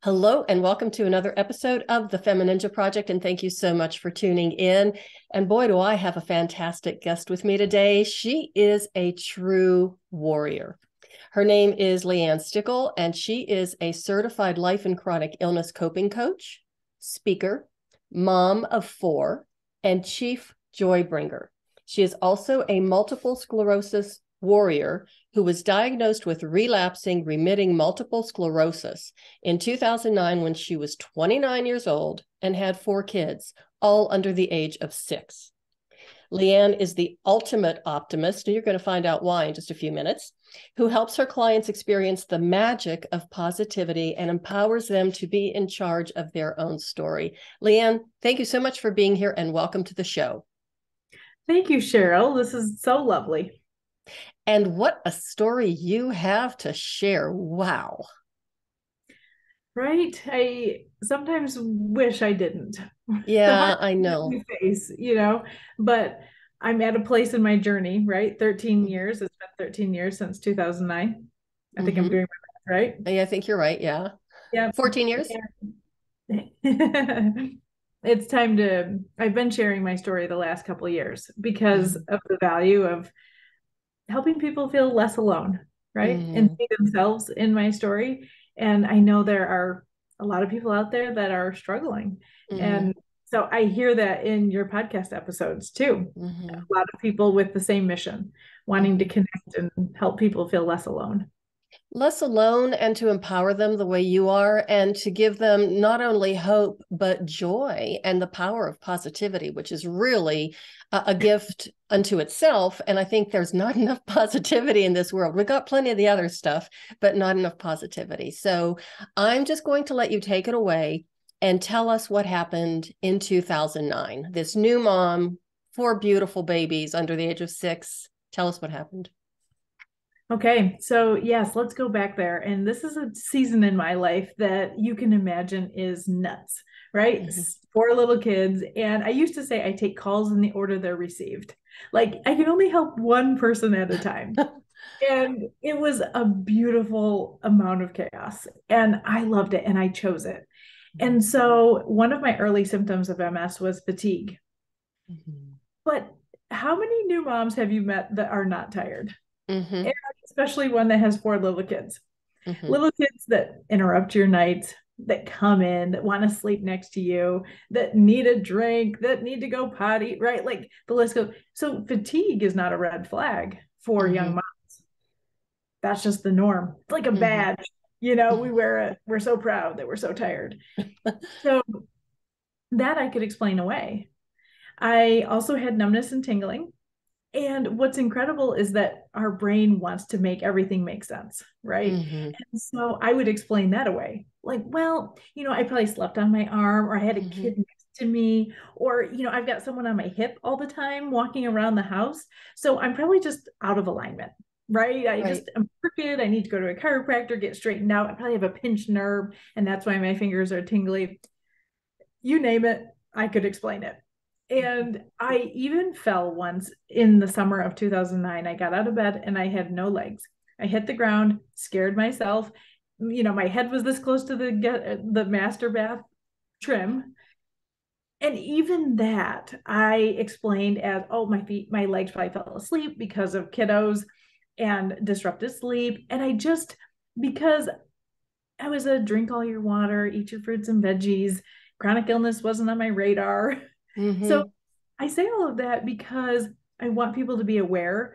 Hello and welcome to another episode of the FemiNinja Project, and thank you so much for tuning in. And boy, do I have a fantastic guest with me today. She is a true warrior. Her name is Leann Stickel, and she is a certified life and chronic illness coping coach, speaker, mom of 4, and chief joy bringer. She is also a multiple sclerosis warrior who was diagnosed with relapsing remitting multiple sclerosis in 2009 when she was 29 years old and had 4 kids, all under the age of 6. Leann is the ultimate optimist, and you're going to find out why in just a few minutes, who helps her clients experience the magic of positivity and empowers them to be in charge of their own story. Leann, thank you so much for being here and welcome to the show. Thank you, Cheryl. This is so lovely. And what a story you have to share. Wow. Right? I sometimes wish I didn't. The Yeah, hard I thing that know. we face, but I'm at a place in my journey, right? 13 years. It's been 13 years since 2009. I think I'm Mm-hmm. doing my math right. Yeah, I think you're right. Yeah. Yeah. 14 years? It's time to, I've been sharing my story the last couple of years because Mm-hmm. of the value of helping people feel less alone, right? And Mm-hmm. see themselves in my story. And I know there are a lot of people out there that are struggling. Mm-hmm. And so I hear that in your podcast episodes too. Mm-hmm. A lot of people with the same mission, wanting to Mm-hmm. connect and help people feel less alone. Less alone, and to empower them the way you are, and to give them not only hope, but joy and the power of positivity, which is really a gift unto itself. And I think there's not enough positivity in this world. We've got plenty of the other stuff, but not enough positivity. So I'm just going to let you take it away and tell us what happened in 2009. This new mom, 4 beautiful babies under the age of 6. Tell us what happened. Okay, so yes, let's go back there. And this is a season in my life that you can imagine is nuts, right? Mm-hmm. 4 little kids. And I used to say I take calls in the order they're received. Like I can only help one person at a time. And it was a beautiful amount of chaos. And I loved it and I chose it. And so one of my early symptoms of MS was fatigue. Mm-hmm. But how many new moms have you met that are not tired? Mm-hmm. And especially one that has 4 little kids. Mm-hmm. Little kids that interrupt your nights, that come in, that want to sleep next to you, that need a drink, that need to go potty, right? Like the list goes. So fatigue is not a red flag for young Mm-hmm. moms. That's just the norm. It's like a Mm-hmm. badge. We wear it. We're so proud that we're so tired. So that I could explain away. I also had numbness and tingling. And what's incredible is that our brain wants to make everything make sense, right? Mm-hmm. And so I would explain that away. Like, well, I probably slept on my arm, or I had a Mm-hmm. kid next to me, or, I've got someone on my hip all the time walking around the house. So I'm probably just out of alignment, right? Right. I'm crooked. I need to go to a chiropractor, get straightened out. I probably have a pinched nerve, and that's why my fingers are tingly. You name it, I could explain it. Mm-hmm. And I even fell once in the summer of 2009. I got out of bed and I had no legs. I hit the ground, scared myself. My head was this close to the master bath trim. And even that I explained as, oh, my legs probably fell asleep because of kiddos and disrupted sleep. And because I was a drink all your water, eat your fruits and veggies, chronic illness wasn't on my radar. So Mm-hmm. I say all of that because I want people to be aware,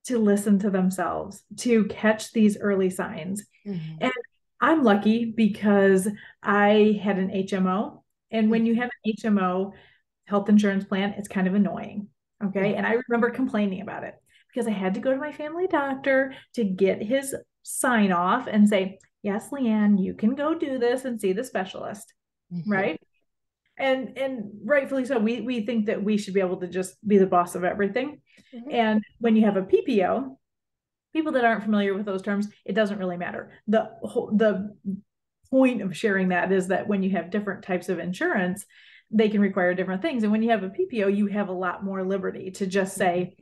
to listen to themselves, to catch these early signs. Mm-hmm. And I'm lucky because I had an HMO. And when you have an HMO health insurance plan, it's kind of annoying. Okay. And I remember complaining about it because I had to go to my family doctor to get his sign off and say, yes, Leann, you can go do this and see the specialist. Mm-hmm. Right. And rightfully so, we think that we should be able to just be the boss of everything. Mm-hmm. And when you have a PPO, people that aren't familiar with those terms, it doesn't really matter. The point of sharing that is that when you have different types of insurance, they can require different things. And when you have a PPO, you have a lot more liberty to just say,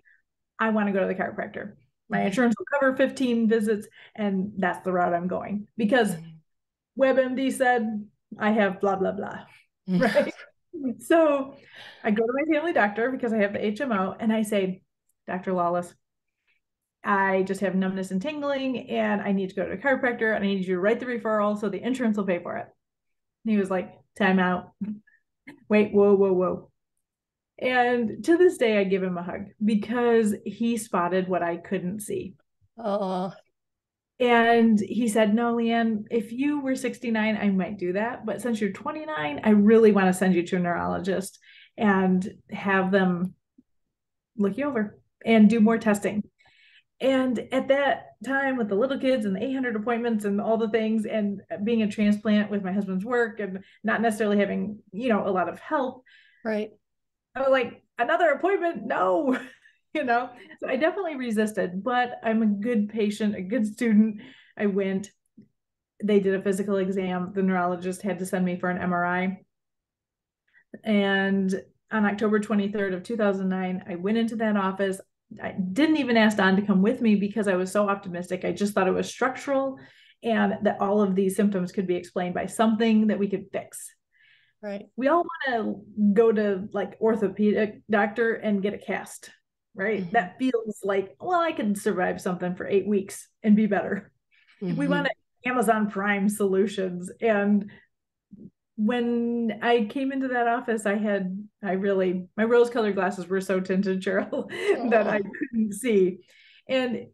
I want to go to the chiropractor. My Mm-hmm. insurance will cover 15 visits, and that's the route I'm going. Because WebMD said I have blah, blah, blah. Right. So I go to my family doctor because I have the HMO and I say, Dr. Lawless, I just have numbness and tingling and I need to go to a chiropractor and I need you to write the referral so the insurance will pay for it. And he was like, time out. Wait, whoa, whoa, whoa. And to this day, I give him a hug because he spotted what I couldn't see. Oh. And he said, no, Leann, if you were 69, I might do that. But since you're 29, I really want to send you to a neurologist and have them look you over and do more testing. And at that time, with the little kids and the 800 appointments and all the things, and being a transplant with my husband's work and not necessarily having, a lot of help. Right. I was like, another appointment? No. So I definitely resisted, but I'm a good patient, a good student. I went, they did a physical exam. The neurologist had to send me for an MRI. And on October 23rd of 2009, I went into that office. I didn't even ask Don to come with me because I was so optimistic. I just thought it was structural and that all of these symptoms could be explained by something that we could fix. Right. We all want to go to like orthopedic doctor and get a cast, right? Mm-hmm. That feels like, well, I can survive something for 8 weeks and be better. Mm-hmm. We want Amazon Prime solutions. And when I came into that office, my rose-colored glasses were so tinted, Cheryl, that I couldn't see. And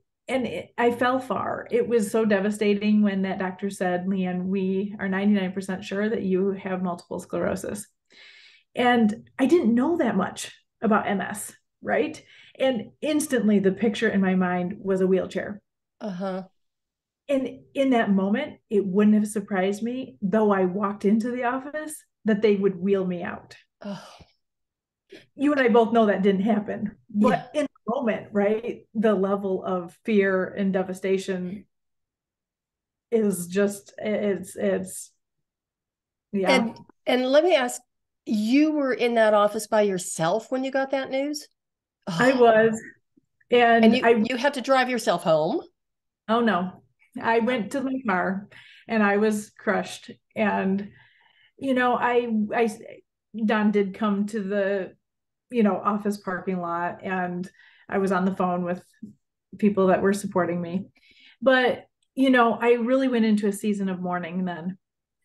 I fell far. It was so devastating when that doctor said, Leann, we are 99% sure that you have multiple sclerosis. And I didn't know that much about MS, right? And instantly the picture in my mind was a wheelchair. Uh-huh. And in that moment, it wouldn't have surprised me, though I walked into the office, that they would wheel me out. Oh. You and I both know that didn't happen. But in the moment, right, the level of fear and devastation is just, it's yeah. And let me ask, you were in that office by yourself when you got that news? Oh. I was. And you had to drive yourself home? Oh, no. I went to my car and I was crushed. And, Don did come to the, office parking lot and I was on the phone with people that were supporting me. But, I really went into a season of mourning then.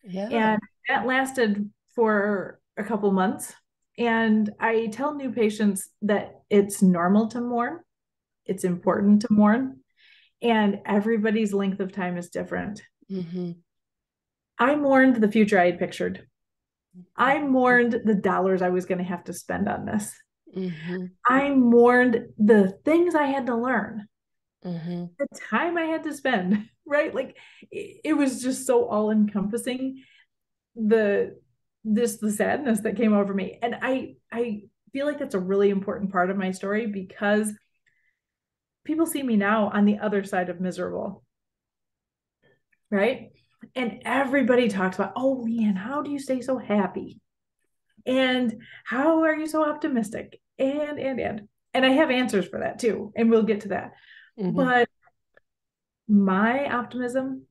Yeah. And that lasted for a couple months. And I tell new patients that it's normal to mourn. It's important to mourn. And everybody's length of time is different. Mm-hmm. I mourned the future I had pictured. I mourned the dollars I was going to have to spend on this. Mm-hmm. I mourned the things I had to learn, mm-hmm. the time I had to spend, right? Like it was just so all encompassing, the sadness that came over me. And I feel like that's a really important part of my story because people see me now on the other side of miserable, right? And everybody talks about, oh, Leann, how do you stay so happy? And how are you so optimistic? And I have answers for that too. And we'll get to that. Mm-hmm. But my optimism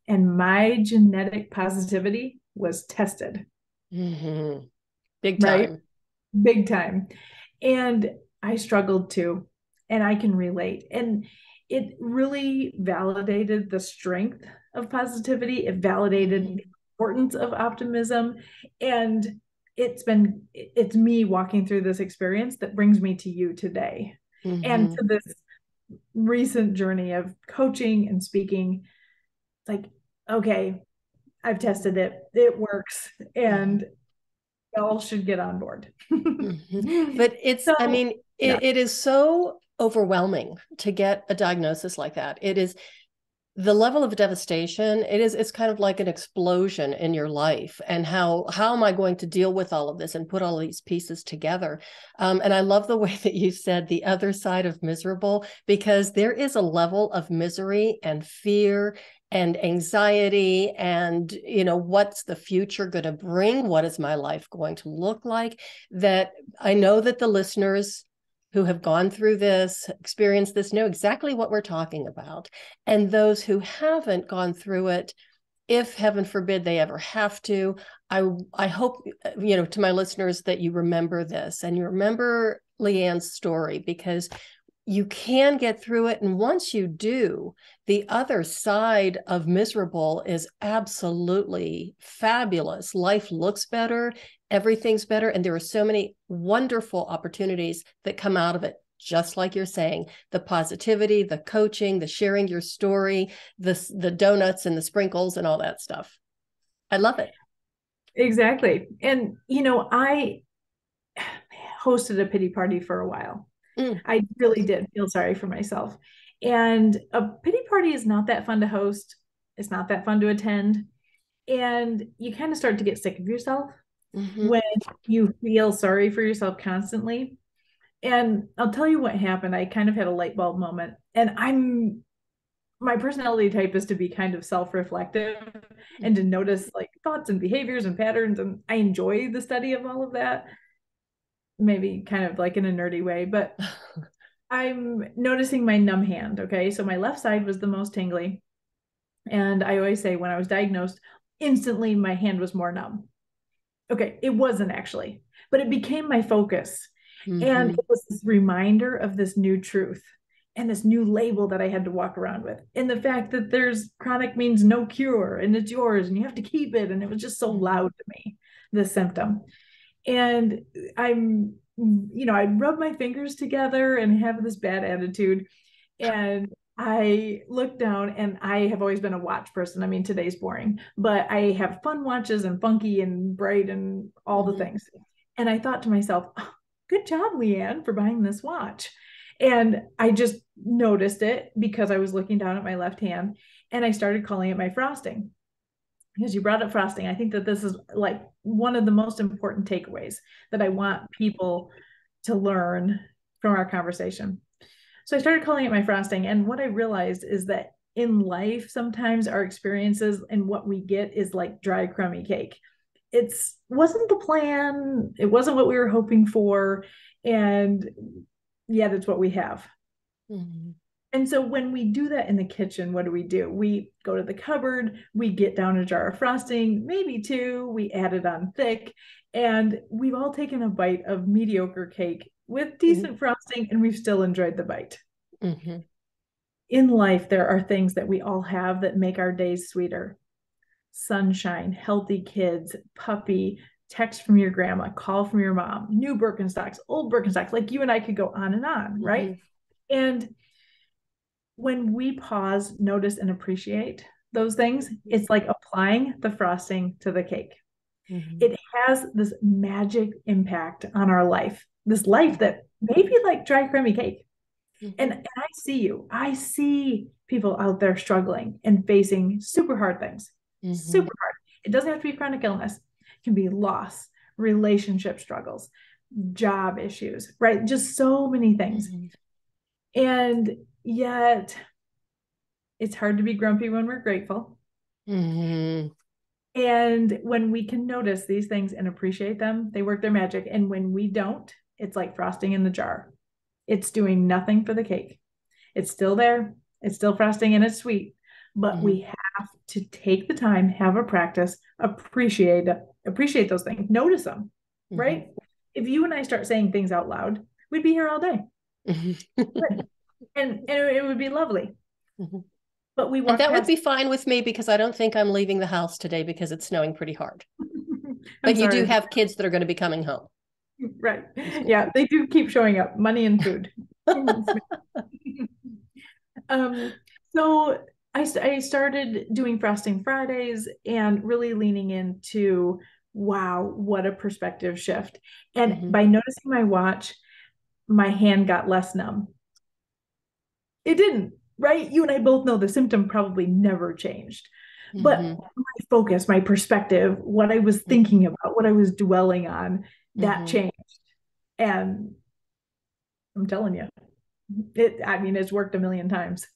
and my genetic positivity was tested. Mm-hmm. Big time. Right? Big time. And I struggled too. And I can relate. And it really validated the strength of positivity. It validated mm-hmm. the importance of optimism. And it's me walking through this experience that brings me to you today. Mm-hmm. And to this recent journey of coaching and speaking. It's like, okay, I've tested it. It works. And y'all should get on board. Mm-hmm. But it is so overwhelming to get a diagnosis like that. It is the level of devastation. It's kind of like an explosion in your life. And how am I going to deal with all of this and put all these pieces together? And I love the way that you said the other side of miserable, because there is a level of misery and fear and anxiety and, what's the future going to bring? What is my life going to look like? That I know that the listeners who have gone through this, experienced this, know exactly what we're talking about. And those who haven't gone through it if heaven forbid they ever have to, I hope, to my listeners, that you remember this and you remember Leann's story, because you can get through it. And once you do, the other side of miserable is absolutely fabulous. Life looks better, everything's better. And there are so many wonderful opportunities that come out of it. Just like you're saying, the positivity, the coaching, the sharing your story, the donuts and the sprinkles and all that stuff. I love it. Exactly. And, I hosted a pity party for a while. I really did feel sorry for myself. And a pity party is not that fun to host. It's not that fun to attend. And you kind of start to get sick of yourself when you feel sorry for yourself constantly. And I'll tell you what happened. I kind of had a light bulb moment. And my personality type is to be kind of self-reflective and to notice like thoughts and behaviors and patterns. And I enjoy the study of all of that, maybe kind of like in a nerdy way, but I'm noticing my numb hand. Okay. So my left side was the most tingly. And I always say when I was diagnosed, instantly my hand was more numb. Okay. It wasn't actually, but it became my focus. And it was this reminder of this new truth and this new label that I had to walk around with. And the fact that there's chronic means no cure and it's yours and you have to keep it. And it was just so loud to me, this symptom. And I rub my fingers together and have this bad attitude. And I look down, and I have always been a watch person. I mean, today's boring, but I have fun watches and funky and bright and all the things. And I thought to myself, oh, good job, Leann, for buying this watch. And I just noticed it because I was looking down at my left hand, and I started calling it my frosting. Because you brought up frosting, I think that this is like one of the most important takeaways that I want people to learn from our conversation. So I started calling it my frosting. And what I realized is that in life, sometimes our experiences and what we get is like dry, crummy cake. It wasn't the plan. It wasn't what we were hoping for. And yet it's what we have. And so when we do that in the kitchen, what do? We go to the cupboard, we get down a jar of frosting, maybe two, we add it on thick, and we've all taken a bite of mediocre cake with decent frosting, and we've still enjoyed the bite. In life, there are things that we all have that make our days sweeter. Sunshine, healthy kids, puppy, text from your grandma, call from your mom, new Birkenstocks, old Birkenstocks, like you and I could go on and on, right? And when we pause, notice, and appreciate those things, it's like applying the frosting to the cake. It has this magic impact on our life, this life that may be like dry, crummy cake. And I see people out there struggling and facing super hard things, super hard. It doesn't have to be chronic illness. It can be loss, relationship struggles, job issues, right? Just so many things. And yet it's hard to be grumpy when we're grateful. And when we can notice these things and appreciate them, they work their magic. And when we don't, it's like frosting in the jar. It's doing nothing for the cake. It's still there. It's still frosting and it's sweet, but we have to take the time, have a practice, appreciate those things, notice them, right? If you and I start saying things out loud, we'd be here all day. And it would be lovely. But and that would be fine with me, because I don't think I'm leaving the house today because it's snowing pretty hard. But you do have kids that are going to be coming home. Right. Yeah, they do keep showing up, money and food. So I started doing Frosting Fridays and really leaning into, wow, what a perspective shift. And by noticing my watch, my hand got less numb. It didn't, right? You and I both know the symptom probably never changed. But my focus, my perspective, what I was thinking about, what I was dwelling on, that changed. And I'm telling you, it's worked a million times.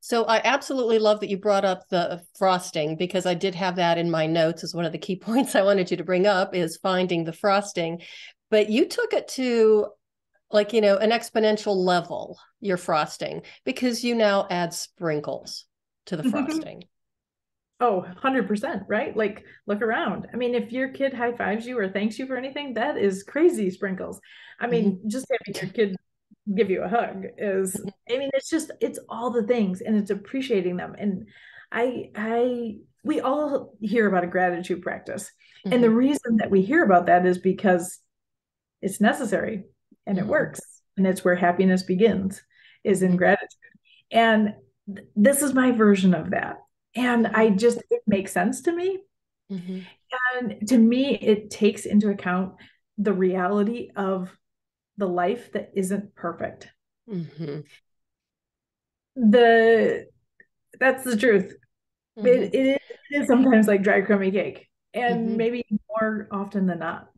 So I absolutely love that you brought up the frosting, because I did have that in my notes as one of the key points I wanted you to bring up, is finding the frosting. But you took it to like, an exponential level, your frosting, because you now add sprinkles to the frosting. Oh, 100%, right? Like, look around. I mean, if your kid high fives you or thanks you for anything, that is crazy sprinkles. I mean, Mm-hmm. just having your kid give you a hug is, I mean, it's all the things, and it's appreciating them. And we all hear about a gratitude practice. And the Mm-hmm. reason that we hear about that is because it's necessary and it Mm-hmm. works. And it's where happiness begins, is in Mm-hmm. gratitude. And this is my version of that. And Mm-hmm. it makes sense to me. Mm-hmm. And to me, it takes into account the reality of the life that isn't perfect. Mm-hmm. The That's the truth. Mm-hmm. It is sometimes like dry crummy cake, and Mm-hmm. maybe more often than not.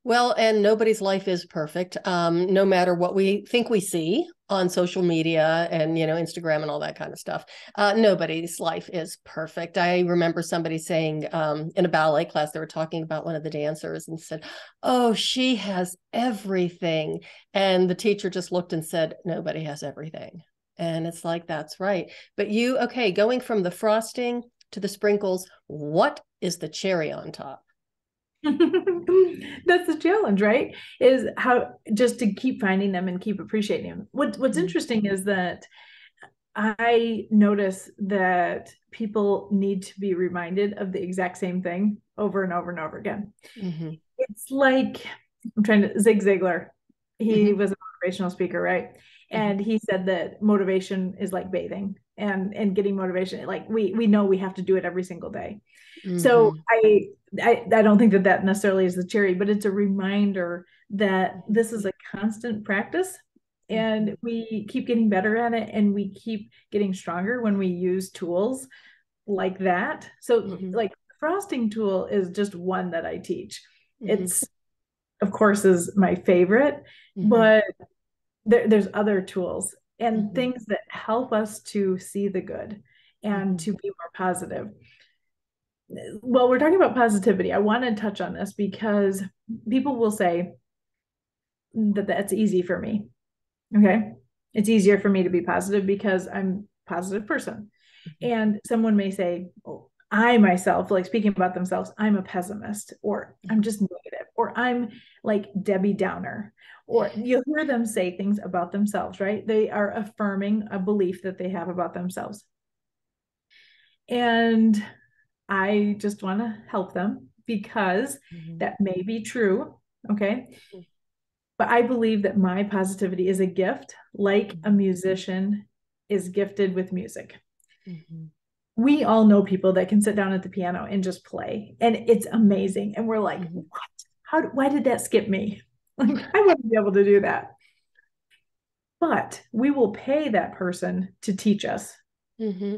Well, and nobody's life is perfect. No matter what we think we see on social media and, Instagram and all that kind of stuff. Nobody's life is perfect. I remember somebody saying in a ballet class, they were talking about one of the dancers and said, "Oh, she has everything." And the teacher just looked and said, "Nobody has everything." And it's like, that's right. But okay, going from the frosting to the sprinkles, what is the cherry on top? That's the challenge, right? Is how just to keep finding them and keep appreciating them. What's Mm-hmm. interesting is that I notice that people need to be reminded of the exact same thing over and over and over again. Mm-hmm. It's like, I'm trying to, Zig Ziglar, he Mm-hmm. was a motivational speaker, right? Mm-hmm. And he said that motivation is like bathing, and getting motivation. Like we know we have to do it every single day. So Mm-hmm. I don't think that that necessarily is the cherry, but it's a reminder that this is a constant practice, Mm-hmm. and we keep getting better at it, and we keep getting stronger when we use tools like that. So Mm-hmm. like the frosting tool is just one that I teach. Mm-hmm. It's, of course, is my favorite, Mm-hmm. but there's other tools and Mm-hmm. things that help us to see the good and Mm-hmm. to be more positive. Well, we're talking about positivity. I want to touch on this because people will say that that's easy for me. Okay. It's easier for me to be positive because I'm a positive person. And someone may say, oh, I myself, like speaking about themselves, I'm a pessimist, or I'm just negative, or I'm like Debbie Downer, or you'll hear them say things about themselves, right? They are affirming a belief that they have about themselves. And I just want to help them because Mm-hmm. that may be true. Okay. But I believe that my positivity is a gift, like a Mm-hmm. musician is gifted with music. Mm-hmm. We all know people that can sit down at the piano and just play, and it's amazing. And we're like, Mm-hmm. what? Why did that skip me? Like, I wouldn't be able to do that. But we will pay that person to teach us. Mm-hmm.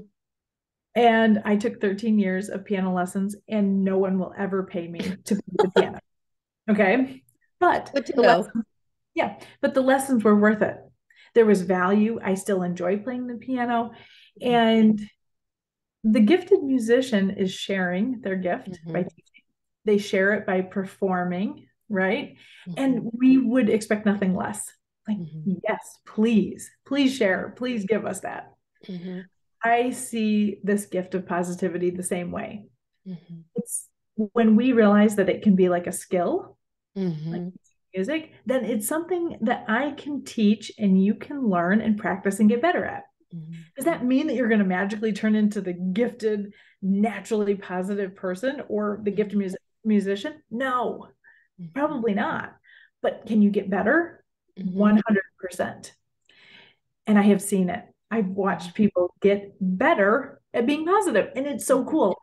And I took 13 years of piano lessons, and no one will ever pay me to play the piano. Okay. But Good to the know. lessons, yeah, but the lessons were worth it. There was value. I still enjoy playing the piano. And the gifted musician is sharing their gift by Mm-hmm. teaching. They share it by performing, right? Mm-hmm. And we would expect nothing less. Like, Mm-hmm. yes, please share, please give us that. Mm-hmm. I see this gift of positivity the same way. Mm-hmm. It's when we realize that it can be like a skill, like Mm-hmm. music, then it's something that I can teach and you can learn and practice and get better at. Mm-hmm. Does that mean that you're going to magically turn into the gifted, naturally positive person or the gifted musician? No, Mm-hmm. probably not. But can you get better? Mm-hmm. 100%. And I have seen it. I've watched people get better at being positive, and it's so Mm-hmm. cool.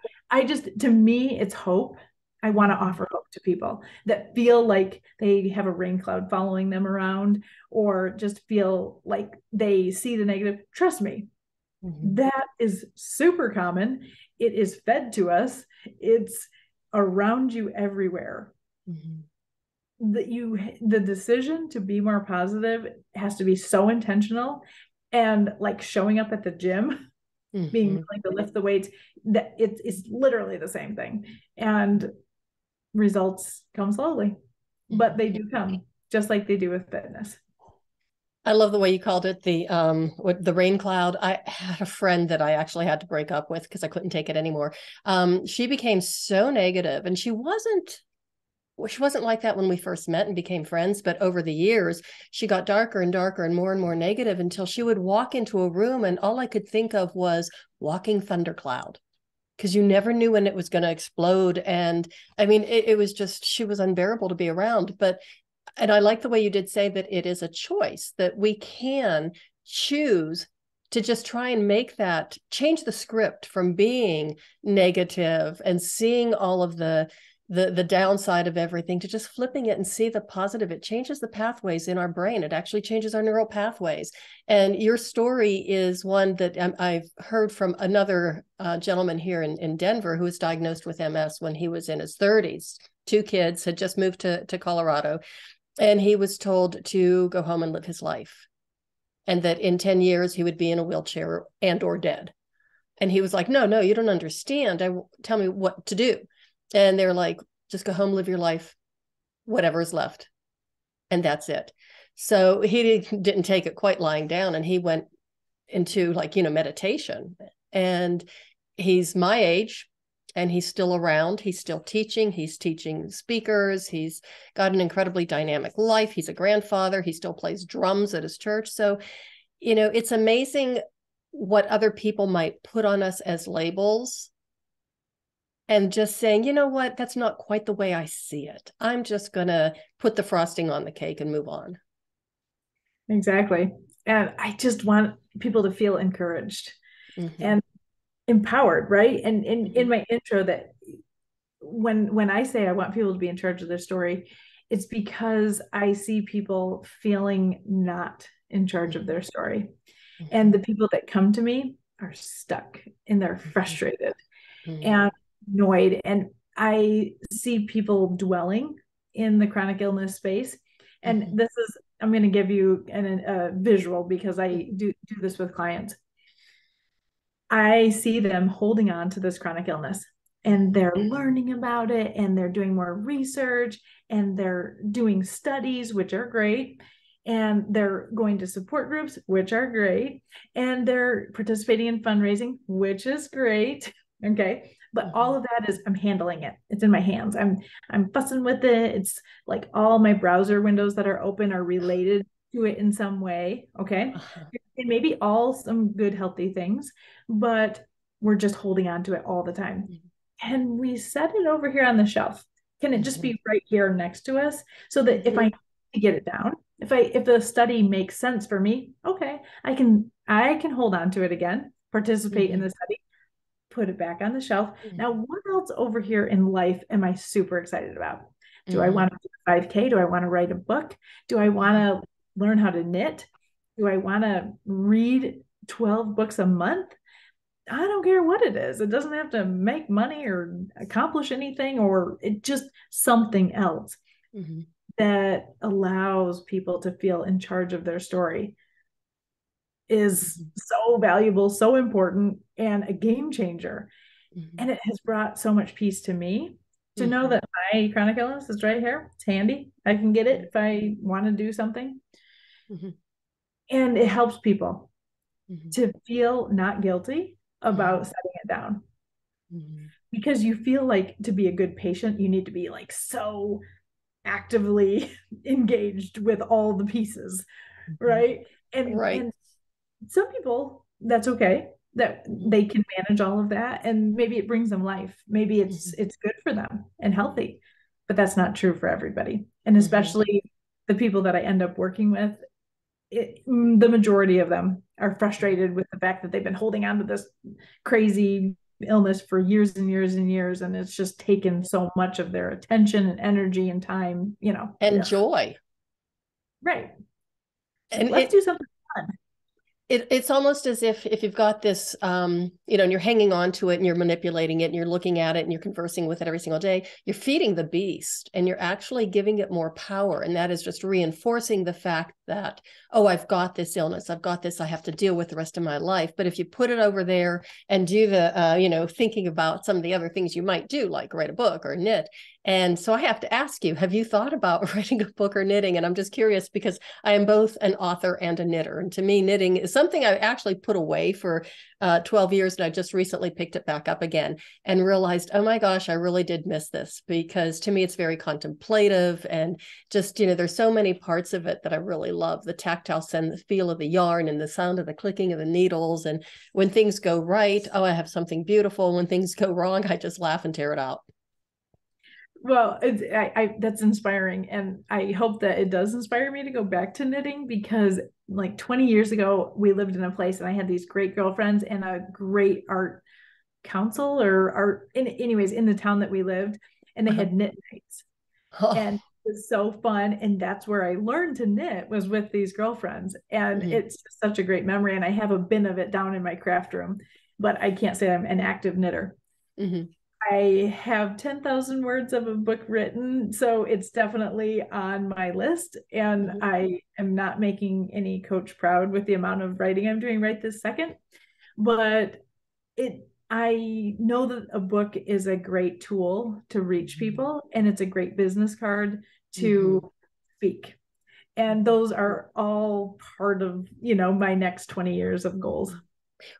To me, it's hope. I want to Mm-hmm. offer hope to people that feel like they have a rain cloud following them around, or just feel like they see the negative. Trust me, Mm-hmm. that is super common. It is fed to us. It's around you everywhere. Mm-hmm. The decision to be more positive has to be so intentional, and like showing up at the gym, being Mm-hmm. willing to lift the weights, that it's literally the same thing. And results come slowly, but they do come, just like they do with fitness. I love the way you called it the rain cloud. I had a friend that I actually had to break up with because I couldn't take it anymore. She became so negative, and she wasn't like that when we first met and became friends, but over the years, she got darker and darker and more negative until she would walk into a room and all I could think of was walking thundercloud, because you never knew when it was going to explode. And I mean, it was just, she was unbearable to be around. And I like the way you did say that it is a choice, that we can choose to just try and change the script from being negative and seeing all of the downside of everything to just flipping it and see the positive. It changes the pathways in our brain. It actually changes our neural pathways. And your story is one that I've heard from another gentleman here in Denver who was diagnosed with MS when he was in his 30s. 2 kids, had just moved to Colorado, and he was told to go home and live his life, and that in 10 years he would be in a wheelchair and or dead. And he was like, no, you don't understand. Tell me what to do. And they're like, just go home, live your life, whatever is left. And that's it. So he didn't take it quite lying down, and he went into meditation. And he's my age, and he's still around. He's still teaching. He's teaching speakers. He's got an incredibly dynamic life. He's a grandfather. He still plays drums at his church. So, it's amazing what other people might put on us as labels, and just saying, you know what, that's not quite the way I see it. I'm just going to put the frosting on the cake and move on. Exactly. And I just want people to feel encouraged and empowered, right? And in my intro, that when I say I want people to be in charge of their story, it's because I see people feeling not in charge of their story. And the people that come to me are stuck and they're frustrated and annoyed. And I see people dwelling in the chronic illness space. And I'm going to give you a visual, because I do this with clients. I see them holding on to this chronic illness, and they're learning about it, and they're doing more research, and they're doing studies, which are great. And they're going to support groups, which are great. And they're participating in fundraising, which is great. Okay. But all of that is, I'm handling it. It's in my hands. I'm fussing with it. It's like all my browser windows that are open are related to it in some way. Okay. And maybe all some good, healthy things, but we're just holding on to it all the time. Can we set it over here on the shelf? Can it just be right here next to us, so that if I get it down, if the study makes sense for me, okay, I can hold on to it again, participate in the study, put it back on the shelf. Now, what else over here in life am I super excited about? Do I want to do 5K? Do I want to write a book? Do I want to learn how to knit? Do I want to read 12 books a month? I don't care what it is. It doesn't have to make money or accomplish anything, or it just something else that allows people to feel in charge of their story is so valuable, so important, and a game changer. And it has brought so much peace to me to know that my chronic illness is right here. It's handy. I can get it if I want to do something. And it helps people to feel not guilty about setting it down. Because you feel like, to be a good patient, you need to be like so actively engaged with all the pieces, right? And some people, that's okay, that they can manage all of that, and maybe it brings them life. Maybe it's good for them and healthy, but that's not true for everybody. And especially the people that I end up working with, the majority of them are frustrated with the fact that they've been holding on to this crazy illness for years and years and years, and it's just taken so much of their attention and energy and time, and joy. Right. And let's do something fun. It's almost as if you've got this, and you're hanging on to it and you're manipulating it and you're looking at it and you're conversing with it every single day, you're feeding the beast and you're actually giving it more power. And that is just reinforcing the fact that, oh, I've got this illness. I've got this I have to deal with the rest of my life. But if you put it over there and do the, thinking about some of the other things you might do, like write a book or knit, And so I have to ask you, have you thought about writing a book or knitting? And I'm just curious because I am both an author and a knitter. And to me, knitting is something I actually put away for 12 years. And I just recently picked it back up again and realized, oh my gosh, I really did miss this, because to me, it's very contemplative. And just, there's so many parts of it that I really love. The tactile sense, the feel of the yarn and the sound of the clicking of the needles. And when things go right, oh, I have something beautiful. When things go wrong, I just laugh and tear it out. Well, that's inspiring. And I hope that it does inspire me to go back to knitting, because like 20 years ago, we lived in a place and I had these great girlfriends and a great art council or art, anyways, in the town that we lived, and they had knit nights. Oh. And it was so fun. And that's where I learned to knit, was with these girlfriends. And it's such a great memory. And I have a bin of it down in my craft room, but I can't say I'm an active knitter. I have 10,000 words of a book written, so it's definitely on my list. And I am not making any coach proud with the amount of writing I'm doing right this second. But I know that a book is a great tool to reach people, and it's a great business card to speak. And those are all part of, my next 20 years of goals.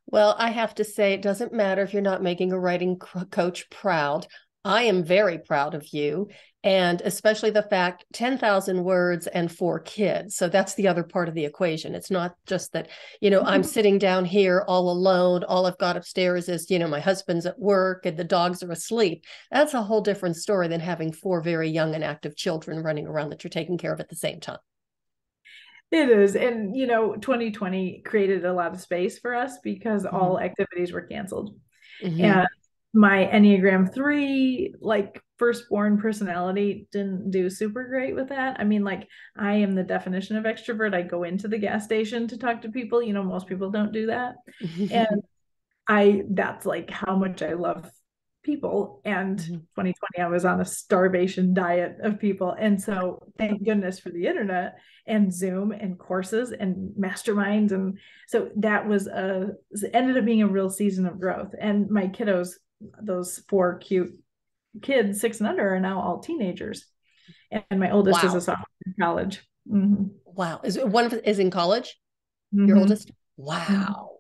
Well, I have to say, it doesn't matter if you're not making a writing coach proud. I am very proud of you, and especially the fact 10,000 words and 4 kids. So that's the other part of the equation. It's not just that, I'm sitting down here all alone. All I've got upstairs is, my husband's at work and the dogs are asleep. That's a whole different story than having 4 very young and active children running around that you're taking care of at the same time. It is. And, 2020 created a lot of space for us because all activities were canceled. And my Enneagram 3, like firstborn personality, didn't do super great with that. I mean, like, I am the definition of extrovert. I go into the gas station to talk to people. Most people don't do that. And that's like how much I love people. And 2020, I was on a starvation diet of people. And so thank goodness for the internet and Zoom and courses and masterminds. And so that ended up being a real season of growth. And my kiddos, those 4 cute kids, 6 and under, are now all teenagers. And my oldest is a sophomore in college. Wow. One is in college? Your oldest? Wow.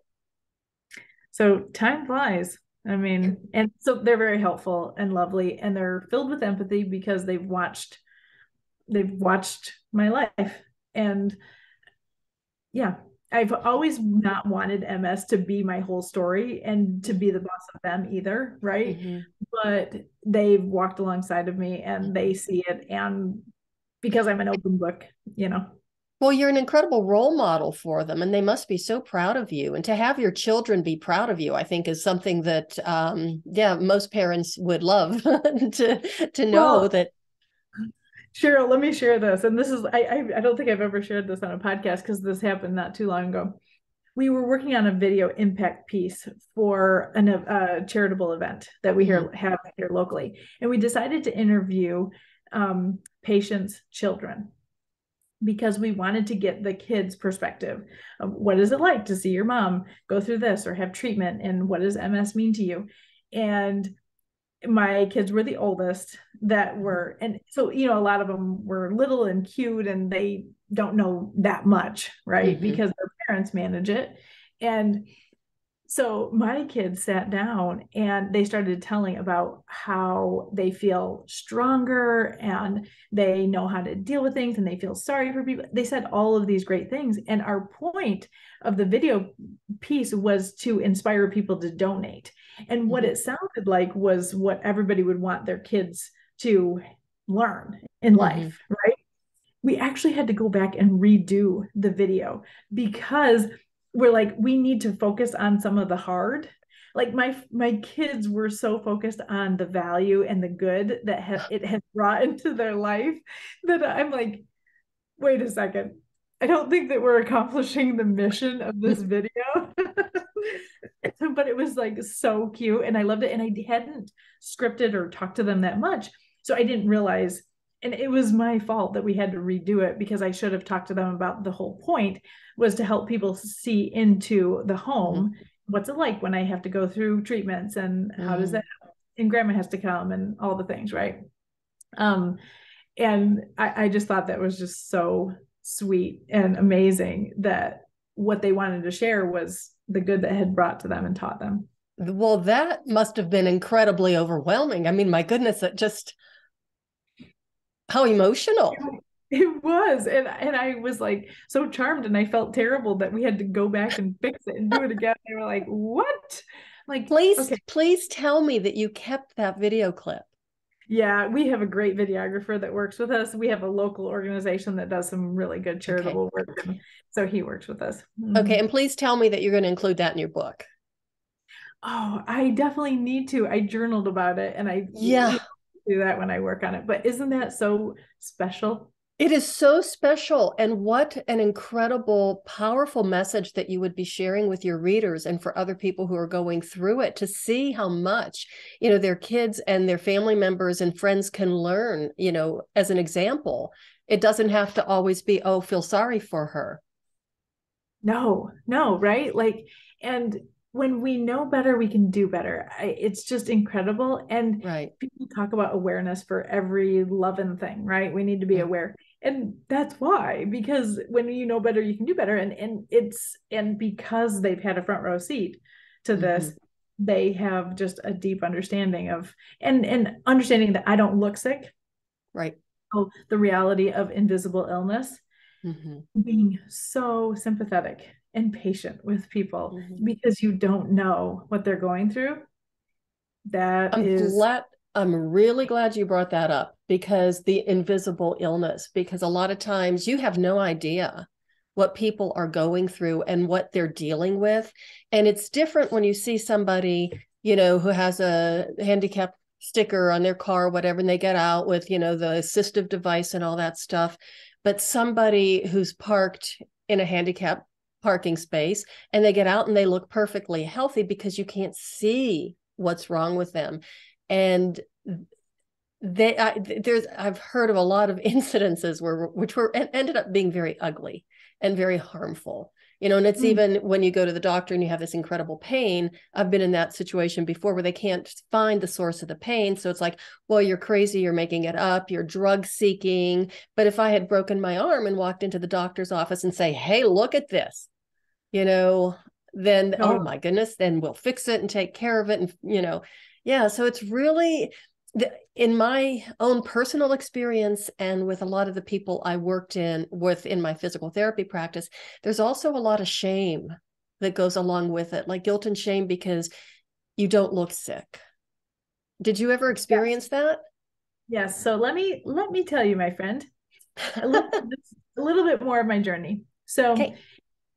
So time flies. I mean, and so they're very helpful and lovely, and they're filled with empathy because they've watched my life. And yeah, I've always not wanted MS to be my whole story and to be the boss of them either, right? But they've walked alongside of me and they see it, and because I'm an open book, Well, you're an incredible role model for them, and they must be so proud of you. And to have your children be proud of you, I think, is something that, most parents would love to know that. Cheryl, let me share this. And this is, I don't think I've ever shared this on a podcast because this happened not too long ago. We were working on a video impact piece for a charitable event that we have here locally. And we decided to interview patients' children, because we wanted to get the kids' perspective of what is it like to see your mom go through this or have treatment, and what does MS mean to you? And my kids were the oldest that were, and so, a lot of them were little and cute and they don't know that much, right? Because their parents manage it. And so my kids sat down and they started telling about how they feel stronger and they know how to deal with things and they feel sorry for people. They said all of these great things. And our point of the video piece was to inspire people to donate. And what it sounded like was what everybody would want their kids to learn in life, right? We actually had to go back and redo the video because we're like, we need to focus on some of the hard. Like my kids were so focused on the value and the good that it has brought into their life that I'm like, wait a second. I don't think that we're accomplishing the mission of this video. But it was like so cute and I loved it. And I hadn't scripted or talked to them that much. So I didn't realize, and it was my fault that we had to redo it, because I should have talked to them about the whole point was to help people see into the home. What's it like when I have to go through treatments, and how does that, and grandma has to come and all the things, right? Um, and I just thought that was just so sweet and amazing that what they wanted to share was the good that had brought to them and taught them. Well, that must have been incredibly overwhelming. I mean, my goodness, it just how emotional. It was. And I was like so charmed, and I felt terrible that we had to go back and fix it and do it again. They were like, what? Like, Please, okay. please tell me that you kept that video clip. Yeah, we have a great videographer that works with us. We have a local organization that does some really good Okay. charitable work. And so he works with us. Okay. And please tell me that you're going to include that in your book. Oh, I definitely need to. I journaled about it, and I Yeah. do that when I work on it. But isn't that so special? It is so special. And what an incredible, powerful message that you would be sharing with your readers and for other people who are going through it to see how much, their kids and their family members and friends can learn, as an example. It doesn't have to always be, oh, feel sorry for her. No, no, right? Like, and when we know better, we can do better. It's just incredible. And Right. people talk about awareness for every loving thing, right? We need to be Yeah. aware. And that's why, because when you know better, you can do better. And because they've had a front row seat to this, Mm-hmm. they have just a deep understanding of and understanding that I don't look sick. Right. Oh, the reality of invisible illness, Mm-hmm. being so sympathetic and patient with people Mm-hmm. because you don't know what they're going through. That I'm is, glad, I'm really glad you brought that up because the invisible illness, because a lot of times you have no idea what people are going through and what they're dealing with. And it's different when you see somebody, who has a handicap sticker on their car, whatever, and they get out with, the assistive device and all that stuff. But somebody who's parked in a handicap parking space and they get out and they look perfectly healthy because you can't see what's wrong with them. And I've heard of a lot of incidences which were ended up being very ugly and very harmful. And it's even when you go to the doctor and you have this incredible pain. I've been in that situation before where they can't find the source of the pain. So it's like, well, you're crazy, you're making it up, you're drug seeking. But if I had broken my arm and walked into the doctor's office and say, hey, look at this, then, oh my goodness, then we'll fix it and take care of it. And, yeah. So it's really, in my own personal experience and with a lot of the people I worked with in my physical therapy practice, there's also a lot of shame that goes along with it, like guilt and shame because you don't look sick. Did you ever experience that? yes. So let me tell you, my friend, a little, a little bit more of my journey. So Okay.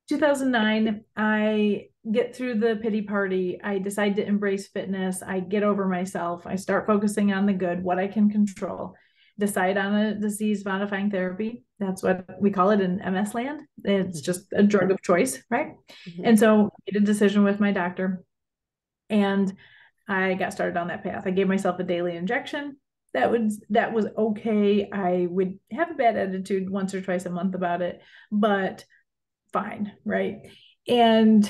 2009, I get through the pity party. I decide to embrace fitness. I get over myself. I start focusing on the good, what I can control. Decide on a disease modifying therapy. That's what we call it in MS land. It's just a drug of choice, right? Mm-hmm. And so I made a decision with my doctor, and I got started on that path. I gave myself a daily injection. That was okay. I would have a bad attitude once or twice a month about it, but fine, right? And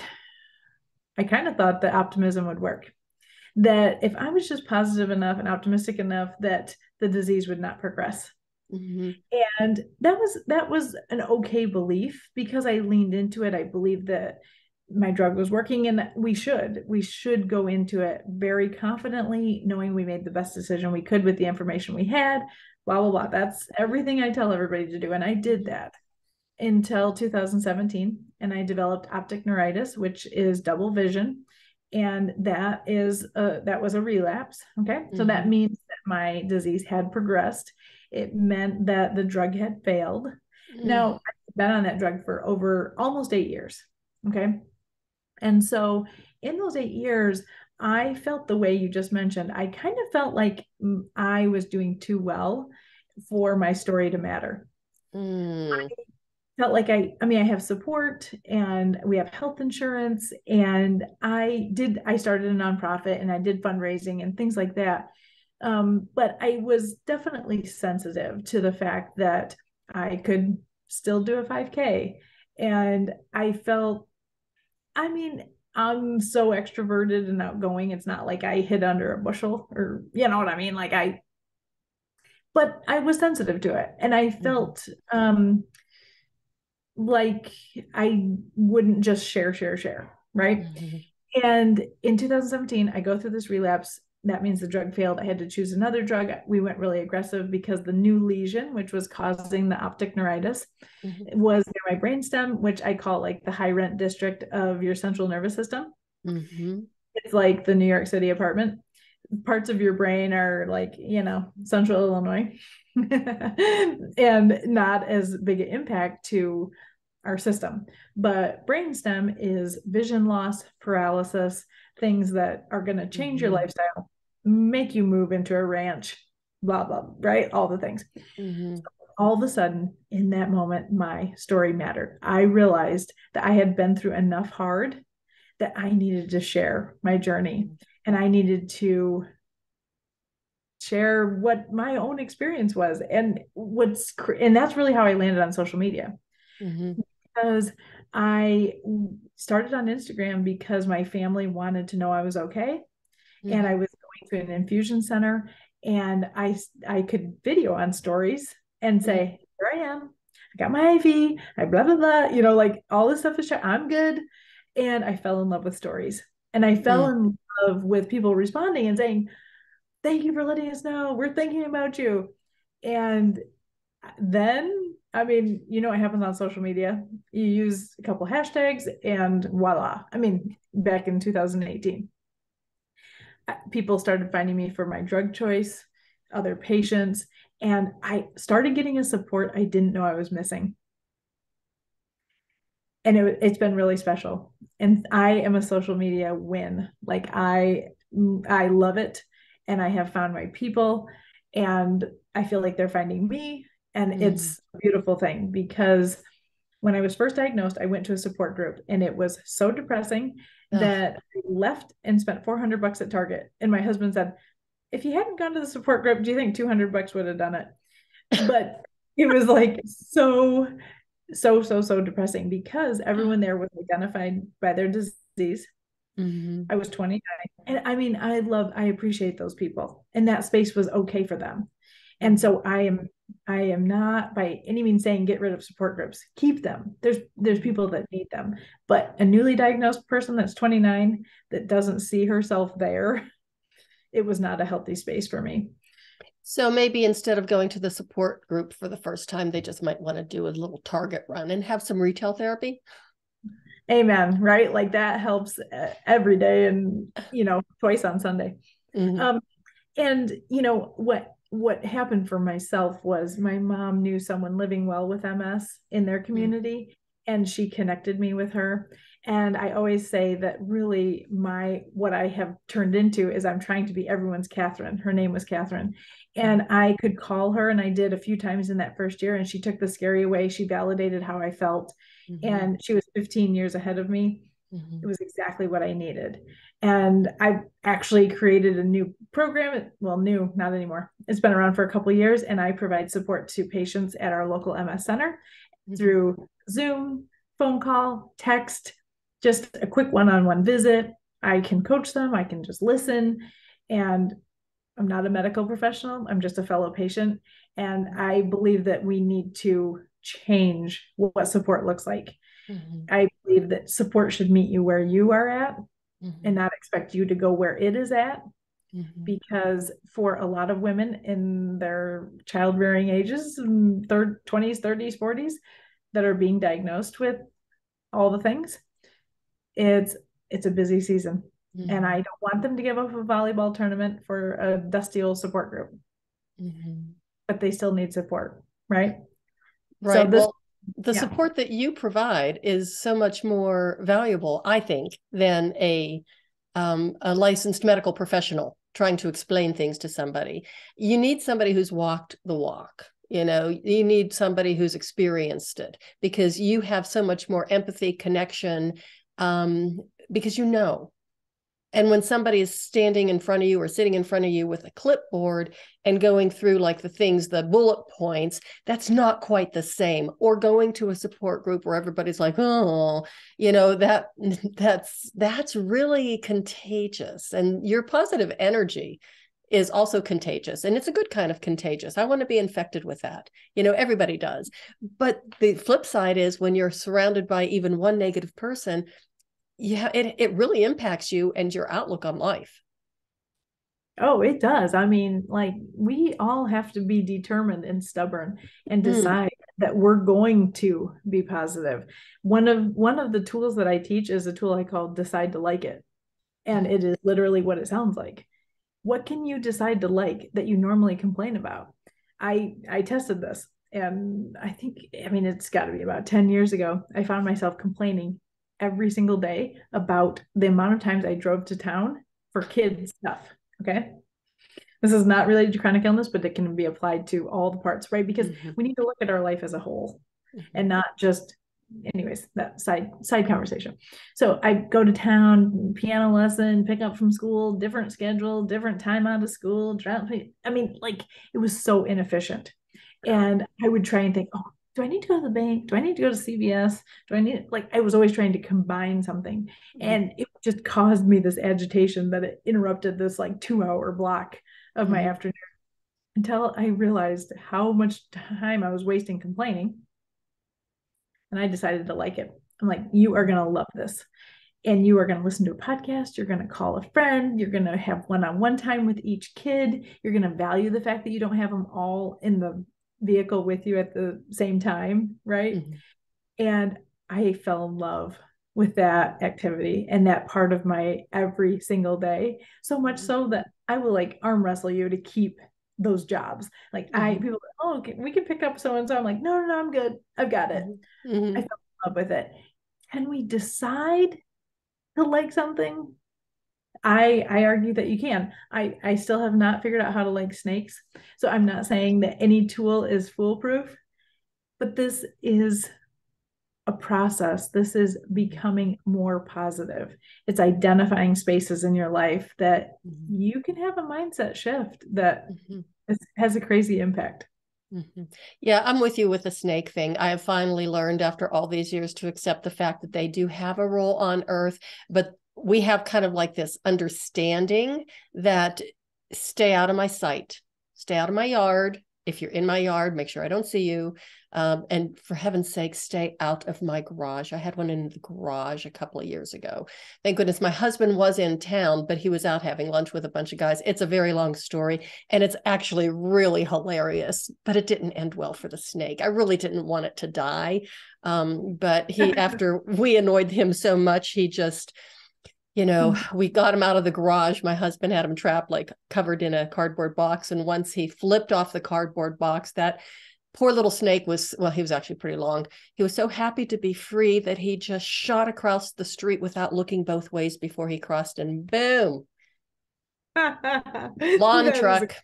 I kind of thought that optimism would work. That if I was just positive enough and optimistic enough that the disease would not progress. Mm-hmm. And that was an okay belief because I leaned into it. I believed that my drug was working, and we should go into it very confidently, knowing we made the best decision we could with the information we had, blah blah blah. That's everything I tell everybody to do, and I did that until 2017, and I developed optic neuritis, which is double vision, and that was a relapse. Okay, so that Mm-hmm. means that my disease had progressed. It meant that the drug had failed. Mm-hmm. Now I've been on that drug for over almost 8 years. Okay, and so in those 8 years, I felt the way you just mentioned. I kind of felt like I was doing too well for my story to matter. Mm-hmm. Felt like I have support, and we have health insurance, and I started a nonprofit, and I did fundraising and things like that. But I was definitely sensitive to the fact that I could still do a 5K. And I felt, I mean, I'm so extroverted and outgoing. It's not like I hid under a bushel, or you know what I mean? Like but I was sensitive to it. And I felt like I wouldn't just share, right? And in 2017, I go through this relapse. That means the drug failed. I had to choose another drug. We went really aggressive because the new lesion, which was causing the optic neuritis, was near my brainstem, which I call like the high rent district of your central nervous system. It's like the New York City apartment. Parts of your brain are like, central Illinois and not as big an impact to our system. But brainstem is vision loss, paralysis, things that are going to change your lifestyle, make you move into a ranch, blah, blah, right? All the things. So all of a sudden, in that moment, my story mattered. I realized that I had been through enough hard that I needed to share my journey, and I needed to share what my own experience was. And that's really how I landed on social media. Because I started on Instagram because my family wanted to know I was okay. And I was going to an infusion center, and I could video on stories and say, here I am. I got my IV. I blah, blah, blah. Like all this stuff is I'm good. And I fell in love with stories. And I fell in love with people responding and saying, thank you for letting us know. We're thinking about you. And then, what happens on social media? You use a couple hashtags and voila. Back in 2018, people started finding me for my drug choice, other patients, and I started getting a support I didn't know I was missing. And it's been really special. And I am a social media win. Like I love it. And I have found my people, and I feel like they're finding me. And it's a beautiful thing, because when I was first diagnosed, I went to a support group, and it was so depressing that I left and spent $400 at Target. And my husband said, if you hadn't gone to the support group, do you think $200 would have done it? But it was like so depressing, because everyone there was identified by their disease. I was 29. And I appreciate those people. And that space was okay for them. And so I am not by any means saying get rid of support groups. Keep them. There's people that need them. But a newly diagnosed person that's 29 that doesn't see herself there, it was not a healthy space for me. So maybe instead of going to the support group for the first time, they just might want to do a little Target run and have some retail therapy. Amen. Right? Like that helps every day, and twice on Sunday. And what happened for myself was my mom knew someone living well with MS in their community, and she connected me with her. And I always say that really what I have turned into is I'm trying to be everyone's Catherine. Her name was Catherine. And I could call her, and I did a few times in that first year, and she took the scary away. She validated how I felt. And she was 15 years ahead of me. It was exactly what I needed. And I've actually created a new program. Well, new, not anymore. It's been around for a couple of years, and I provide support to patients at our local MS center through Zoom, phone call, text, just a quick one-on-one visit. I can coach them. I can just listen. And I'm not a medical professional. I'm just a fellow patient. And I believe that we need to change what support looks like. I believe that support should meet you where you are at and not expect you to go where it is at. Because for a lot of women in their childbearing ages, 20s, 30s, 40s, that are being diagnosed with all the things, it's a busy season. And I don't want them to give up a volleyball tournament for a dusty old support group. But they still need support, right? Right. So the support that you provide is so much more valuable, I think, than a licensed medical professional trying to explain things to somebody. You need somebody who's walked the walk. You need somebody who's experienced it, because you have so much more empathy, connection, because And when somebody is standing in front of you or sitting in front of you with a clipboard and going through like the bullet points, that's not quite the same. Or going to a support group where everybody's like, oh, that's really contagious. And your positive energy is also contagious, and it's a good kind of contagious. I want to be infected with that. You know, everybody does. But the flip side is when you're surrounded by even one negative person, yeah, it really impacts you and your outlook on life. Oh, it does. I mean, like we all have to be determined and stubborn and Mm. decide that we're going to be positive. One of the tools that I teach is a tool I call decide to like it. And it is literally what it sounds like. What can you decide to like that you normally complain about? I tested this, and I mean it's got to be about 10 years ago. I found myself complaining every single day about the amount of times I drove to town for kids stuff. Okay. This is not related to chronic illness, but it can be applied to all the parts, right? Because we need to look at our life as a whole and not just, anyways, that side conversation. So I go to town, piano lesson, pick up from school, different schedule, different time out of school. I mean, like it was so inefficient. And I would try and think, oh, do I need to go to the bank? Do I need to go to CVS? Do I need, like, I was always trying to combine something. And it just caused me this agitation that it interrupted this like 2 hour block of my afternoon until I realized how much time I was wasting complaining. And I decided to like it. I'm like, you are going to love this. And you are going to listen to a podcast. You're going to call a friend. You're going to have one-on-one time with each kid. You're going to value the fact that you don't have them all in the vehicle with you at the same time. Right. And I fell in love with that activity and that part of my every single day. So much so that I will like arm wrestle you to keep those jobs. Like people, oh, okay, we can pick up so and so. I'm like, no, I'm good. I've got it. I fell in love with it. Can we decide to like something? I argue that you can. I still have not figured out how to like snakes. So I'm not saying that any tool is foolproof, but this is a process. This is becoming more positive. It's identifying spaces in your life that you can have a mindset shift that has a crazy impact. Yeah, I'm with you with the snake thing. I have finally learned after all these years to accept the fact that they do have a role on Earth, but we have kind of like this understanding that stay out of my sight, stay out of my yard. If you're in my yard, make sure I don't see you. And for heaven's sake, stay out of my garage. I had one in the garage a couple of years ago. Thank goodness my husband was in town, but he was out having lunch with a bunch of guys. It's a very long story, and it's actually really hilarious, but it didn't end well for the snake. I really didn't want it to die. But after we annoyed him so much, he just, we got him out of the garage. My husband had him trapped, like covered in a cardboard box. And once he flipped off the cardboard box, that poor little snake he was actually pretty long. He was so happy to be free that he just shot across the street without looking both ways before he crossed, and boom, lawn truck.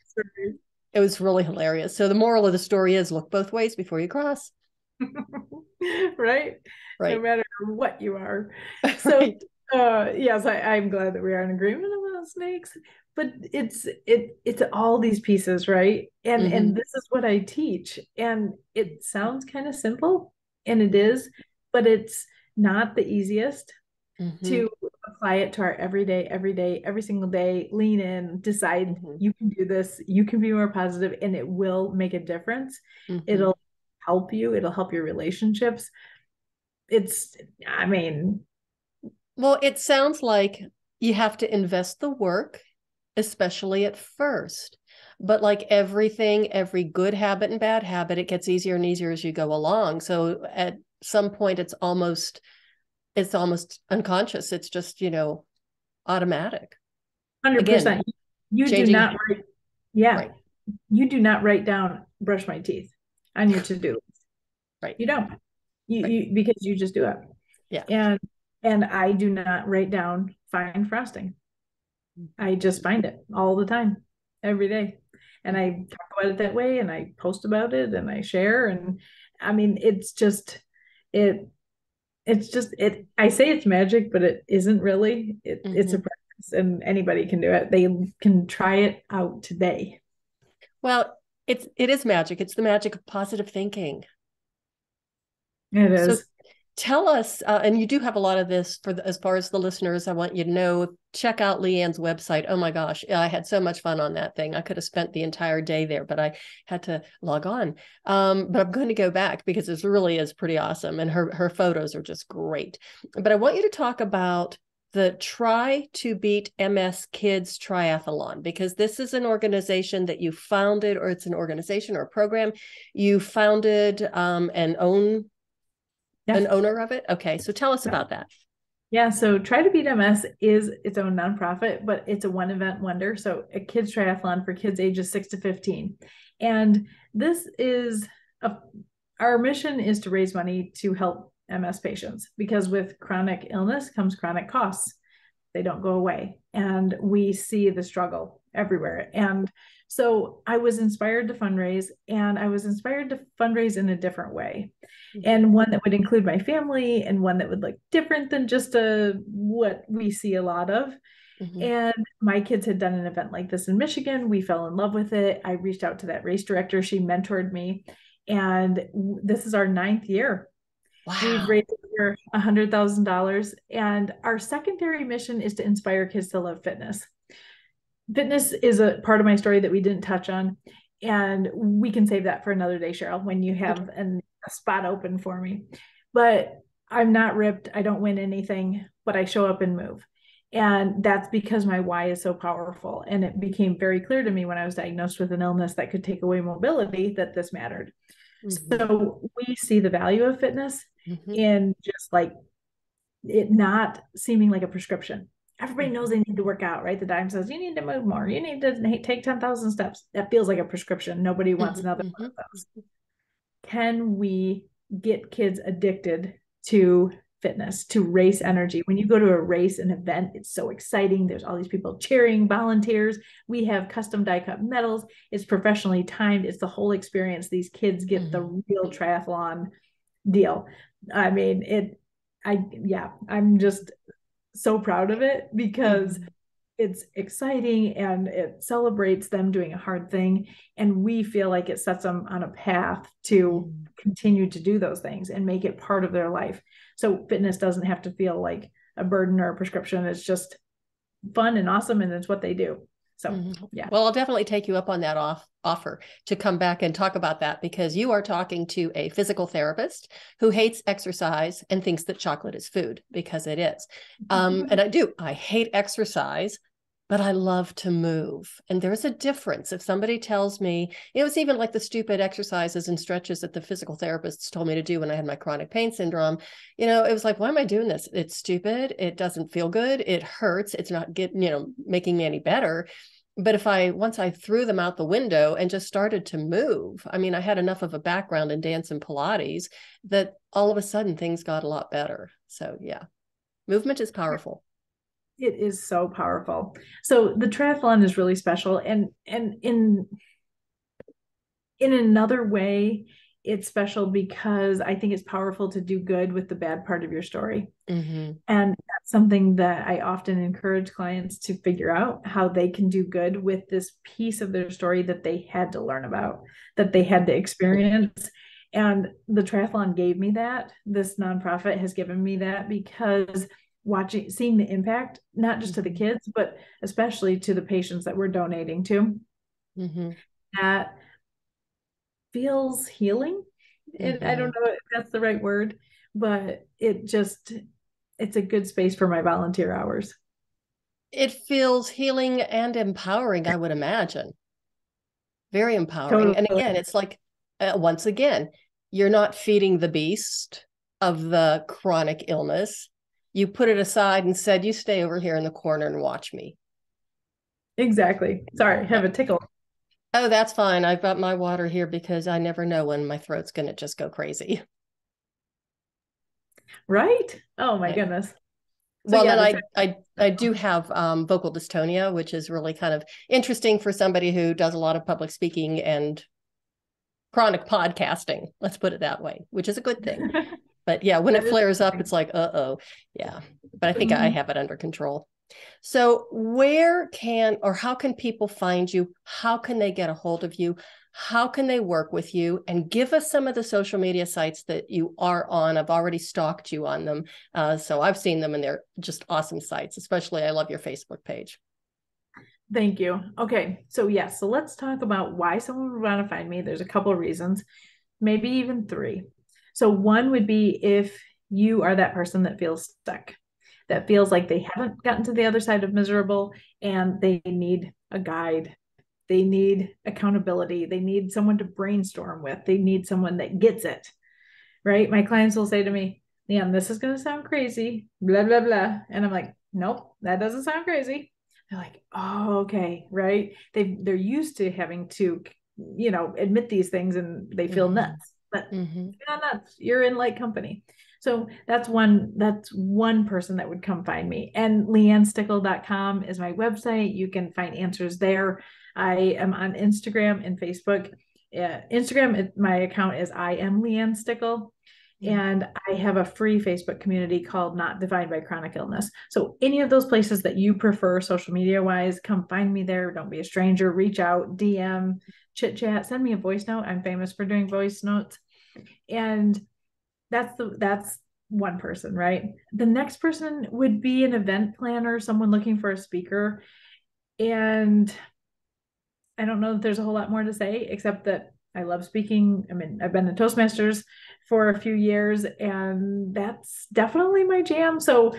It was really hilarious. So the moral of the story is look both ways before you cross. Right. No matter what you are. So right. Yes, I'm glad that we are in agreement about snakes, but it's all these pieces, right? And this is what I teach, and it sounds kind of simple, and it is, but it's not the easiest to apply it to our every day, every single day. Lean in, decide you can do this, you can be more positive, and it will make a difference. It'll help you. It'll help your relationships. Well, it sounds like you have to invest the work, especially at first. But like everything, every good habit and bad habit, it gets easier and easier as you go along. So at some point, it's almost unconscious. It's just, automatic. 100%. Again, you do not write, right. You do not write down brush my teeth on your to-do list. Right. You don't. You because you just do it. Yeah. And I do not write down find frosting. I just find it all the time, every day. And I talk about it that way, and I post about it, and I share. And I mean, I say it's magic, but it isn't really. It's a practice, and anybody can do it. They can try it out today. Well, it is magic. It's the magic of positive thinking. It is. So tell us, and you do have a lot of this as far as the listeners, I want you to know, check out Leann's website. Oh my gosh, I had so much fun on that thing. I could have spent the entire day there, but I had to log on. But I'm going to go back because it really is pretty awesome. And her photos are just great. But I want you to talk about the Try to Beat MS Kids Triathlon, because this is an organization that you founded, or it's an organization or a program you founded and own. An owner of it? Okay, so tell us about that. Yeah, so Try to Beat MS is its own nonprofit, but it's a one event wonder. So a kids triathlon for kids ages 6 to 15. And this is our mission is to raise money to help MS patients, because with chronic illness comes chronic costs. They don't go away. And we see the struggle everywhere. And so I was inspired to fundraise, and I was inspired to fundraise in a different way. And one that would include my family, and one that would look different than just what we see a lot of. And my kids had done an event like this in Michigan. We fell in love with it. I reached out to that race director. She mentored me. And this is our 9th year. Wow. We've raised over $100,000. And our secondary mission is to inspire kids to love fitness. Fitness is a part of my story that we didn't touch on. And we can save that for another day, Cheryl, when you have a spot open for me. But I'm not ripped. I don't win anything, but I show up and move. And that's because my why is so powerful. And it became very clear to me when I was diagnosed with an illness that could take away mobility that this mattered. So we see the value of fitness in just like it not seeming like a prescription. Everybody knows they need to work out, right? The dime says, you need to move more. You need to take 10,000 steps. That feels like a prescription. Nobody wants another one of those. Can we get kids addicted to fitness, to race energy? When you go to a race, an event, it's so exciting. There's all these people cheering, volunteers. We have custom die cut medals. It's professionally timed. It's the whole experience. These kids get the real triathlon deal. I mean, I'm just so proud of it, because it's exciting and it celebrates them doing a hard thing. And we feel like it sets them on a path to continue to do those things and make it part of their life. So fitness doesn't have to feel like a burden or a prescription. It's just fun and awesome, and it's what they do. So, yeah. Well, I'll definitely take you up on that offer to come back and talk about that, because you are talking to a physical therapist who hates exercise and thinks that chocolate is food, because it is. And I hate exercise, but I love to move. And there's a difference. If somebody tells me, it was even like the stupid exercises and stretches that the physical therapists told me to do when I had my chronic pain syndrome, it was like, why am I doing this? It's stupid. It doesn't feel good. It hurts. It's not making me any better. But once I threw them out the window and just started to move, I mean, I had enough of a background in dance and Pilates that all of a sudden things got a lot better. So yeah, movement is powerful. It is so powerful. So the triathlon is really special. And in another way, it's special because I think it's powerful to do good with the bad part of your story. And that's something that I often encourage clients to figure out, how they can do good with this piece of their story that they had to learn about, that they had to experience. And the triathlon gave me that. This nonprofit has given me that, because seeing the impact, not just to the kids, but especially to the patients that we're donating to, that feels healing. And I don't know if that's the right word, but it's a good space for my volunteer hours. It feels healing and empowering, I would imagine. Very empowering. Totally. And again, it's like, once again, you're not feeding the beast of the chronic illness. You put it aside and said, you stay over here in the corner and watch me. Exactly. Sorry, I have a tickle. Oh, that's fine. I've got my water here because I never know when my throat's going to just go crazy. Right? Oh my goodness. So well, yeah, then I do have vocal dystonia, which is really kind of interesting for somebody who does a lot of public speaking and chronic podcasting. Let's put it that way, which is a good thing. But yeah, when it flares up, it's like, yeah. But I think I have it under control. So where can, or how can people find you? How can they get a hold of you? How can they work with you? And give us some of the social media sites that you are on. I've already stalked you on them. So I've seen them and they're just awesome sites, especially I love your Facebook page. Thank you. Okay. So yes, so let's talk about why someone would want to find me. There's a couple of reasons, maybe even three. So one would be if you are that person that feels stuck, that feels like they haven't gotten to the other side of miserable and they need a guide. They need accountability. They need someone to brainstorm with. They need someone that gets it, right? My clients will say to me, Leann, this is going to sound crazy, blah, blah, blah. And I'm like, nope, that doesn't sound crazy. They're like, oh, okay, right? They're used to having to, admit these things and they feel nuts. But you're not nuts. You're in light company. So that's one person that would come find me. And leannstickel.com is my website. You can find answers there. I am on Instagram and Facebook. Instagram, my account is I am Leann Stickel. And I have a free Facebook community called Not Defined by Chronic Illness. So any of those places that you prefer social media wise, come find me there. Don't be a stranger. Reach out, DM, chit chat, send me a voice note. I'm famous for doing voice notes. And that's one person, right? The next person would be an event planner, someone looking for a speaker. And I don't know that there's a whole lot more to say, except that I love speaking. I mean, I've been in Toastmasters for a few years, and that's definitely my jam. So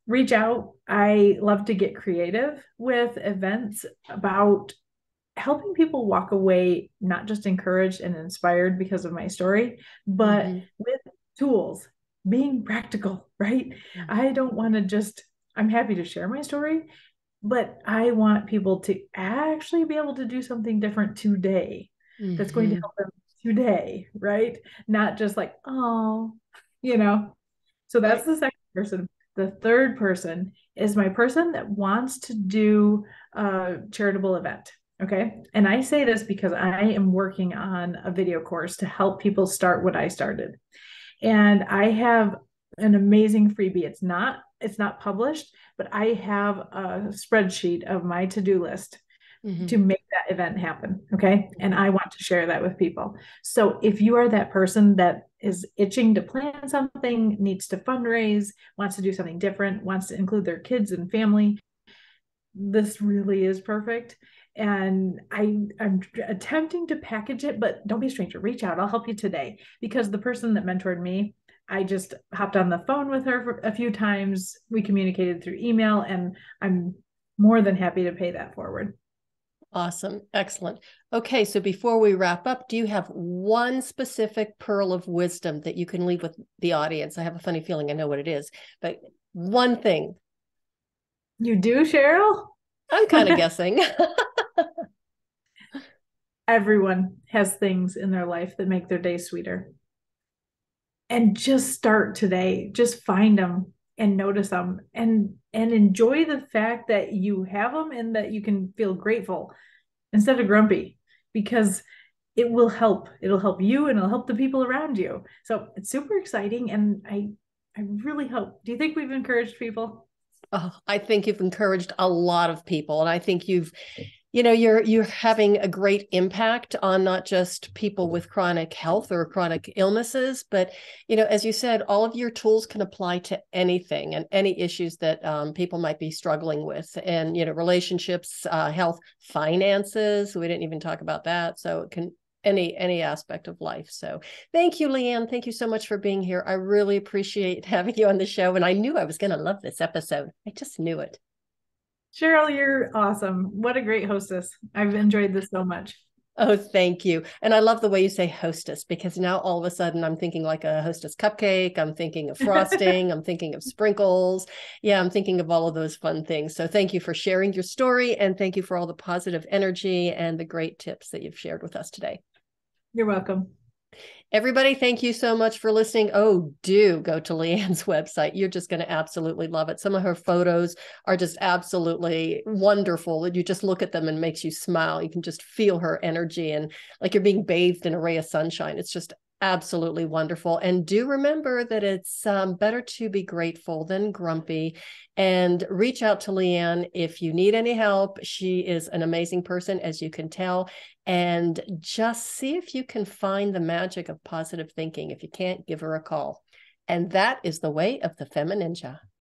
reach out. I love to get creative with events about helping people walk away, not just encouraged and inspired because of my story, but with tools, being practical, right? I don't want to just, I'm happy to share my story, but I want people to actually be able to do something different today that's going to help them today, right? Not just like, oh, So that's the second person. The third person is my person that wants to do a charitable event. Okay. And I say this because I am working on a video course to help people start what I started. And I have an amazing freebie. It's not published, but I have a spreadsheet of my to-do list to make that event happen. Okay. And I want to share that with people. So if you are that person that is itching to plan something, needs to fundraise, wants to do something different, wants to include their kids and family, this really is perfect. And I'm attempting to package it, but don't be a stranger. Reach out. I'll help you today, because the person that mentored me, I just hopped on the phone with her for a few times. We communicated through email, and I'm more than happy to pay that forward. Awesome. Excellent. Okay. So before we wrap up, do you have one specific pearl of wisdom that you can leave with the audience? I have a funny feeling I know what it is, but one thing. You do, Cheryl? I'm kind of guessing. Everyone has things in their life that make their day sweeter. And just start today. Just find them and notice them and enjoy the fact that you have them and that you can feel grateful instead of grumpy, because it will help. It'll help you and it'll help the people around you. So it's super exciting. And I really hope, do you think we've encouraged people? Oh, I think you've encouraged a lot of people. And I think you're having a great impact on not just people with chronic health or chronic illnesses, but, as you said, all of your tools can apply to anything and any issues that people might be struggling with, and, relationships, health, finances. We didn't even talk about that. So it can any aspect of life. So thank you, Leann. Thank you so much for being here. I really appreciate having you on the show. And I knew I was going to love this episode. I just knew it. Cheryl, you're awesome. What a great hostess. I've enjoyed this so much. Oh, thank you. And I love the way you say hostess, because now all of a sudden I'm thinking like a hostess cupcake. I'm thinking of frosting. I'm thinking of sprinkles. Yeah, I'm thinking of all of those fun things. So thank you for sharing your story, and thank you for all the positive energy and the great tips that you've shared with us today. You're welcome. Everybody, thank you so much for listening. Oh, do go to Leann's website. You're just going to absolutely love it. Some of her photos are just absolutely wonderful. You just look at them and it makes you smile. You can just feel her energy and like you're being bathed in a ray of sunshine. It's just absolutely wonderful. And do remember that it's better to be grateful than grumpy, and reach out to Leann if you need any help. She is an amazing person, as you can tell, and just see if you can find the magic of positive thinking. If you can't, give her a call. And that is the way of the FemiNinja.